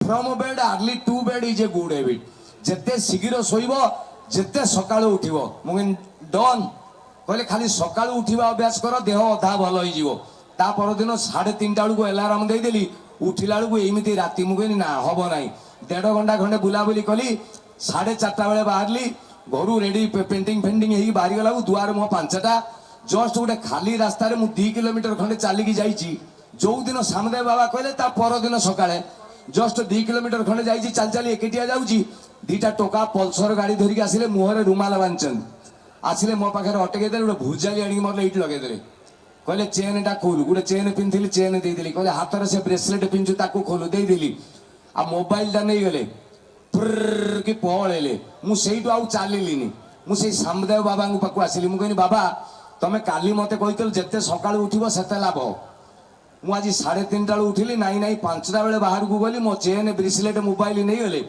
from bed early to bed is a good habit. ଯେତେ ଶୀଘ୍ର ଶୋଇବ ଯେତେ ସକାଳୁ ଉଠିବ ମୁଁ ଡନ୍ କହିଲେ ଖାଲି ସକାଳୁ ଉଠିବା ଅଭ୍ୟାସ କର ଦେହ ଅଧା ଭଲ ହେଇଯିବ। ତା ପରଦିନ 3:30 ବେଳକୁ ଆଲାର୍ମ ଦେଇଦେଲି ଉଠିଲା ବେଳକୁ ଏମିତି ରାତି ମୁଁ କହିଲି ନା ହବ ନାହିଁ। 1.5 ଘଣ୍ଟା ଖଣ୍ଡେ ବୁଲାବୁଲି କଲି 4:30 ବେଳେ ବାହାରିଲି ଘରୁ ରେଡି ପେଣ୍ଟିଂ ଫେଣ୍ଟିଂ ହେଇକି ବାହାରିଗଲାକୁ ଦୁଆର ମୁହଁ 5ଟା ଜଷ୍ଟ ଗୋଟେ ଖାଲି ରାସ୍ତାରେ ମୁଁ 2 କିଲୋମିଟର ଖଣ୍ଡେ ଚାଲିକି ଯାଇଛି। ଯୋଉଦିନ ସାମଦେବ ବାବା କହିଲେ ତା ପରଦିନ ସକାଳେ ଜଷ୍ଟ 2 କିଲୋମିଟର ଖଣ୍ଡେ ଯାଇଛି ଚାଲି ଚାଲି ଏକେଟିଆ ଯାଉଛି। 2ଟା ଟୋକା ପଲସର ଗାଡି ଧରିକି ଆସିଲେ ମୁହଁରେ ରୁମାଲ ବାନ୍ଧିଛନ୍ତି ଆସିଲେ ମୋ ପାଖରେ ଅଟକେଇ ଦେଲେ ଗୋଟେ ଭୁଜାଲି ଆଣିକି ମୋର ଏଇଠି ଲଗେଇଦେଲେ କହିଲେ ଚେନ୍ଟା ଖୋଲୁ ଗୋଟେ ଚେନ୍ ପିନ୍ଧିଥିଲି ଚେନ୍ ଦେଇଦେଲି କହିଲେ ହାତରେ ସେ ବ୍ରେସଲେଟ୍ ପିନ୍ଧୁ ତାକୁ ଖୋଲୁ ଦେଇଦେଲି ଆଉ ମୋବାଇଲଟା ନେଇଗଲେ କି ପଳେଇଲେ। ମୁଁ ସେଇଠୁ ଆଉ ଚାଲିଲିନି ମୁଁ ସେଇ ସାମଦେବ ବାବାଙ୍କ ପାଖକୁ ଆସିଲି। ମୁଁ କହିଲି ବାବା ତମେ କାଲି ମତେ କହିଥିଲ ଯେତେ ସକାଳୁ ଉଠିବ ସେତେ ଲାଭ। ମୁଁ ଆଜି 3:30 ବେଳୁ ଉଠିଲି ନାଇଁ 5ଟା ବେଳେ ବାହାରକୁ ଗଲି ମୋ ଚେନ୍ ବ୍ରେସଲେଟ୍ ମୋବାଇଲ ନେଇଗଲେ।